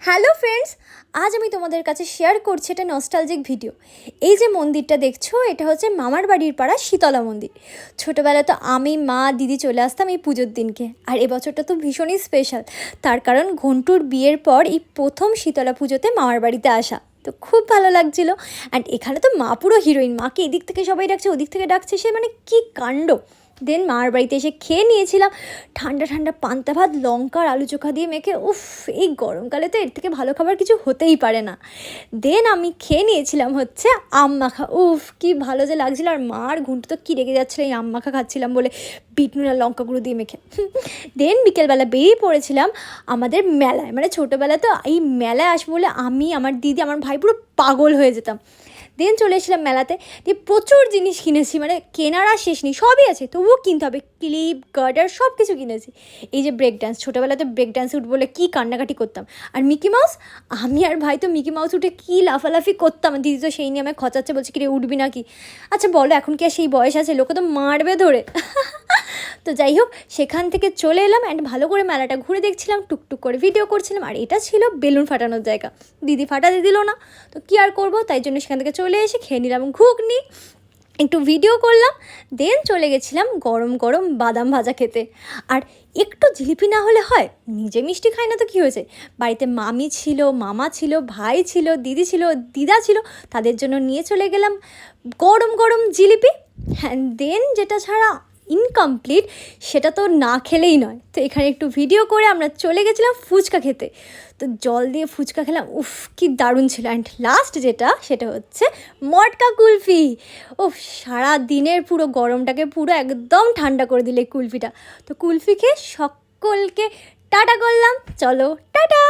Hello friends, আজ আমি তোমাদের কাছে শেয়ার করছি একটা নস্টালজিক ভিডিও। এই যে মন্দিরটা দেখছো, এটা হচ্ছে মামার বাড়ির পাড়া শীতলা মন্দির। ছোটোবেলা তো আমি, মা, দিদি চলে আসতাম এই পুজোর দিনকে। আর এবছরটা তো ভীষণই স্পেশাল, তার কারণ ঘন্টুর বিয়ের পর এই প্রথম শীতলা পুজোতে মামার বাড়িতে আসা। তো খুব ভালো লাগছিলো। অ্যান্ড এখানে তো মা পুরো হিরোইন, মাকে এদিক থেকে সবাই ডাকছে, ওদিক থেকে ডাকছে, সে মানে কী কাণ্ড। দেন মার বাড়িতে এসে খেয়ে নিয়েছিলাম ঠান্ডা ঠান্ডা পান্তা ভাত, লঙ্কার আলু চোখা দিয়ে মেখে। উফ, এই গরমকালে তো এর থেকে ভালো খাবার কিছু হতেই পারে না। দেন আমি খেয়ে নিয়েছিলাম হচ্ছে আম মাখা। উফ, কি ভালো যে লাগছিলো। আর মার ঘুঁটু তো কী রেগে যাচ্ছিলো এই আম মাখা খাচ্ছিলাম বলে, বিট নুন আর লঙ্কা গুঁড়ো দিয়ে মেখে। দেন বিকেলবেলা বেরিয়ে পড়েছিলাম আমাদের মেলায়। মানে ছোটোবেলায় তো এই মেলায় আসবো বলে আমি, আমার দিদি, আমার ভাই পুরো পাগল হয়ে যেতাম। দেন চলে এসেছিলাম মেলাতে, দিয়ে প্রচুর জিনিস কিনেছি, মানে কেনার আর শেষ নেই, সবই আছে, তবুও কিনতে হবে। ক্লিপ, গার্ডার সব কিছু কিনেছি। এই যে ব্রেক ডান্স, ছোটোবেলাতে ব্রেক ডান্স উঠবো বলে কী কান্নাকাটি করতাম। আর মিকি মাউস, আমি আর ভাই তো মিকি মাউস উঠে কী লাফালাফি করতাম। দিদি তো সেই নিয়ে আমায় খচাচ্ছে, বলছে কি রে উঠবি না কি। আচ্ছা বলো, এখন কি আর সেই বয়স আছে? লোকে তো মারবে ধরে। তো যাই হোক, সেখান থেকে চলে এলাম অ্যান্ড ভালো করে মেলাটা ঘুরে দেখছিলাম, টুকটুক করে ভিডিও করছিলাম। আর এটা ছিল বেলুন ফাটানোর জায়গা, দিদি ফাটাতে দিল না, তো কী আর করবো, তাই জন্য সেখান থেকে চলে এসে খেয়ে নিলাম ঘুগনি, একটু ভিডিও করলাম। দেন চলে গেছিলাম গরম গরম বাদাম ভাজা খেতে। আর একটু জিলিপি না হলে হয়? নিজে মিষ্টি খাই না তো কী হয়েছে, বাড়িতে মামি ছিল, মামা ছিল, ভাই ছিল, দিদি ছিল, দিদা ছিল, তাদের জন্য নিয়ে চলে গেলাম গরম গরম জিলিপি। হ্যাঁ, দেন যেটা ছাড়া ইনকমপ্লিট, সেটা তো না খেলেই নয়। তো এখানে একটু ভিডিও করে আমরা চলে গেছিলাম ফুচকা খেতে। তো জল দিয়ে ফুচকা খেলাম, উফ কি দারুণ ছিল। অ্যান্ড লাস্ট যেটা, সেটা হচ্ছে মটকা কুলফি। উফ, সারা দিনের পুরো গরমটাকে পুরো একদম ঠান্ডা করে দিলে কুলফিটা। তো কুলফি খেয়ে সকলকে টাটা করলাম। চলো টাটা।